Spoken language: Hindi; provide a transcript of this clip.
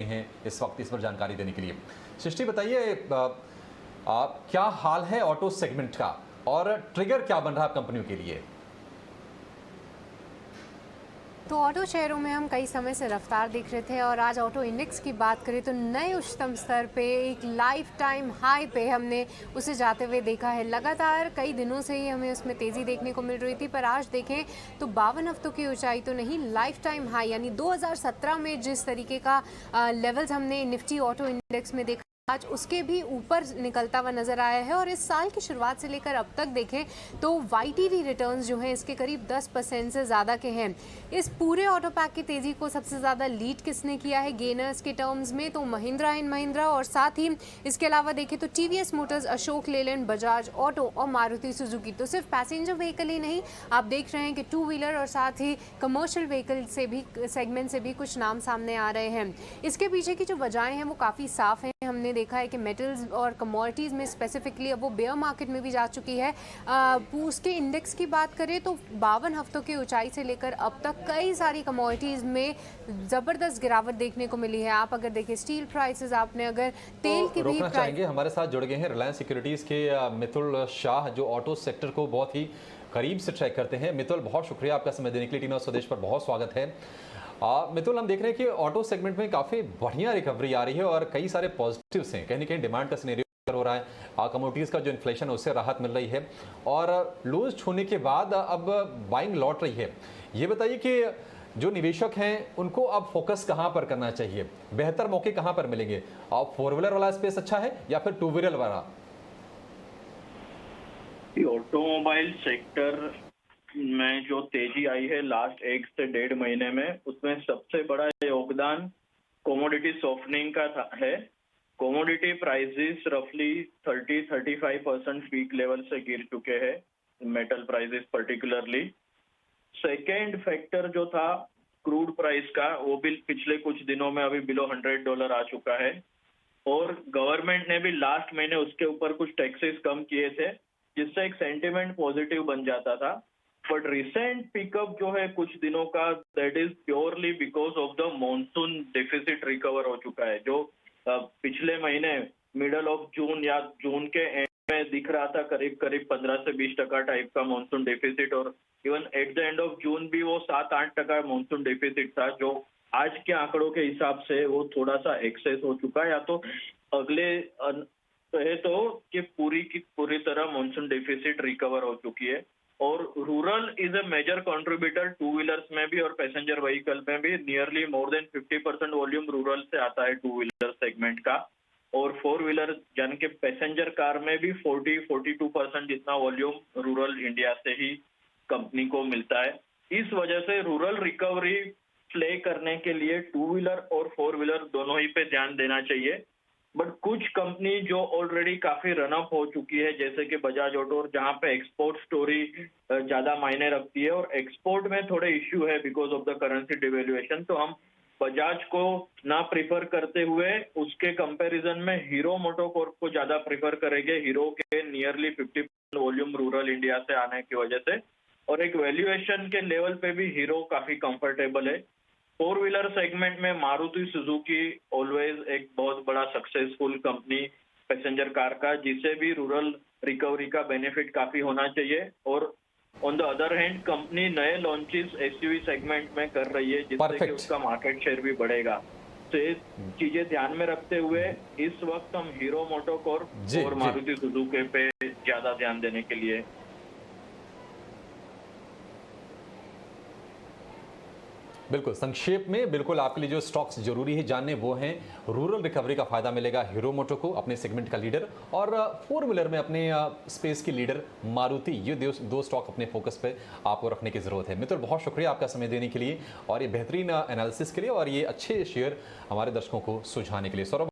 हैं इस वक्त इस पर जानकारी देने के लिए। सृष्टि बताइए, क्या हाल है ऑटो सेगमेंट का और ट्रिगर क्या बन रहा है कंपनियों के लिए? तो ऑटो शेयरों में हम कई समय से रफ्तार देख रहे थे और आज ऑटो इंडेक्स की बात करें तो नए उच्चतम स्तर पे एक लाइफ टाइम हाई पे हमने उसे जाते हुए देखा है। लगातार कई दिनों से ही हमें उसमें तेज़ी देखने को मिल रही थी, पर आज देखें तो 52 हफ्तों की ऊंचाई तो नहीं, लाइफ टाइम हाई यानी 2017 में जिस तरीके का लेवल्स हमने निफ्टी ऑटो इंडेक्स में देखा, आज उसके भी ऊपर निकलता हुआ नजर आया है। और इस साल की शुरुआत से लेकर अब तक देखें तो वाईटीडी रिटर्न्स जो हैं इसके करीब 10% से ज़्यादा के हैं। इस पूरे ऑटो पैक की तेज़ी को सबसे ज़्यादा लीड किसने किया है गेनर्स के टर्म्स में? तो महिंद्रा एंड महिंद्रा, और साथ ही इसके अलावा देखें तो TVS Motors, Ashok Leyland, Bajaj auto और मारुति सुजुकी। तो सिर्फ पैसेंजर व्हीकल ही नहीं, आप देख रहे हैं कि टू व्हीलर और साथ ही कमर्शियल व्हीकल से भी सेगमेंट से भी कुछ नाम सामने आ रहे हैं। इसके पीछे की जो वजहें हैं वो काफ़ी साफ हैं। हमने देखा है कि मेटल्स और कमोडिटीज़ में स्पेसिफिकली अब वो बेयर मार्केट में भी जा चुकी है। उसके इंडेक्स की बात करें तो 52 हफ्तों की ऊंचाई से लेकर अब तक कई सारी कमोडिटीज़ में ज़बरदस्त गिरावट देखने को मिली है। आप अगर देखें स्टील प्राइसेस, आपने अगर तेल की भी चाहेंगे, हमारे साथ जुड़ गए हैं रिलायंस सिक्योरिटीज़ के मितुल शाह, जो ऑटो सेक्टर को बहुत ही करीब से ट्रैक करते हैं। मितुल, बहुत शुक्रिया आपका समय देने के लिए। टीम ऑफ स्वदेश पर बहुत स्वागत है। मितुल, हम देख रहे हैं कि ऑटो सेगमेंट में काफ़ी बढ़िया रिकवरी आ रही है और कई सारे पॉजिटिव्स हैं। कहीं ना कहीं डिमांड का सिनेरियो हो रहा है, कमोडिटीज़ का जो इन्फ्लेशन है उससे राहत मिल रही है और लोज छूने के बाद अब बाइंग लौट रही है। ये बताइए कि जो निवेशक हैं उनको अब फोकस कहाँ पर करना चाहिए, बेहतर मौके कहाँ पर मिलेंगे? अब फोर व्हीलर वाला स्पेस अच्छा है या फिर टू व्हीलर वाला? ऑटोमोबाइल सेक्टर में जो तेजी आई है लास्ट 1 से 1.5 महीने में, उसमें सबसे बड़ा योगदान कमोडिटी सॉफ्टनिंग का है। कमोडिटी प्राइसेस रफली 30-35% पीक लेवल से गिर चुके हैं, metal prices particularly. Second factor जो था क्रूड प्राइस का, वो भी पिछले कुछ दिनों में अभी बिलो $100 आ चुका है और गवर्नमेंट ने भी लास्ट महीने उसके ऊपर कुछ टैक्सेस कम किए थे, जिससे एक सेंटिमेंट पॉजिटिव बन जाता था। बट रिसेंट पिकअप जो है कुछ दिनों का, that is purely because of the monsoon deficit recover हो चुका है, जो पिछले महीने मिडल ऑफ जून या जून के एंड में दिख रहा था करीब करीब 15 से 20% टाइप का मॉनसून डेफिसिट, और even at the end of June भी वो 7-8% मॉनसून डेफिसिट था, जो आज के आंकड़ों के हिसाब से वो थोड़ा सा एक्सेस हो चुका है। या तो अगले कहे तो कि पूरी की पूरी तरह मॉनसून डेफिसिट रिकवर हो चुकी है। और rural is a major contributor, two wheelers में भी और पैसेंजर व्हीकल में भी। Nearly more than 50% volume rural से आता है टू व्हीलर सेगमेंट का, और फोर व्हीलर यानी कि पैसेंजर कार में भी 40-42% जितना वॉल्यूम रूरल इंडिया से ही कंपनी को मिलता है। इस वजह से रूरल रिकवरी प्ले करने के लिए टू व्हीलर और फोर व्हीलर दोनों ही पे ध्यान देना चाहिए। बट कुछ कंपनी जो ऑलरेडी काफी रनअप हो चुकी है, जैसे कि बजाज ऑटो, जहां पे एक्सपोर्ट स्टोरी ज्यादा मायने रखती है और एक्सपोर्ट में थोड़े इश्यू है because of the currency devaluation, तो हम बजाज को ना प्रिफर करते हुए उसके कंपैरिजन में हीरो मोटोकॉर्प को ज्यादा प्रिफर करेंगे। हीरो के नियरली 50% वॉल्यूम रूरल इंडिया से आने की वजह से, और एक वैल्यूएशन के लेवल पे भी हीरो काफी कंफर्टेबल है। फोर व्हीलर सेगमेंट में मारुति सुजुकी ऑलवेज एक बहुत बड़ा सक्सेसफुल कंपनी पैसेंजर कार का, जिसे भी रूरल रिकवरी का बेनिफिट काफी होना चाहिए। और on the other hand company नए लॉन्चेस एसयूवी सेगमेंट में कर रही है, जिससे कि उसका मार्केट शेयर भी बढ़ेगा। तो ये चीजें ध्यान में रखते हुए इस वक्त हम हीरो मोटोकॉर्प और मारुति सुजुकी पे ज्यादा ध्यान देने के लिए। बिल्कुल संक्षेप में, बिल्कुल आपके लिए जो स्टॉक्स जरूरी है जानने वो हैं, रूरल रिकवरी का फायदा मिलेगा हीरो मोटो को, अपने सेगमेंट का लीडर, और फोर व्हीलर में अपने स्पेस की लीडर मारुति। ये दो स्टॉक अपने फोकस पे आपको रखने की जरूरत है। मित्र, बहुत शुक्रिया आपका समय देने के लिए और ये बेहतरीन एनालिसिस के लिए और ये अच्छे शेयर हमारे दर्शकों को सुझाने के लिए। सौरभ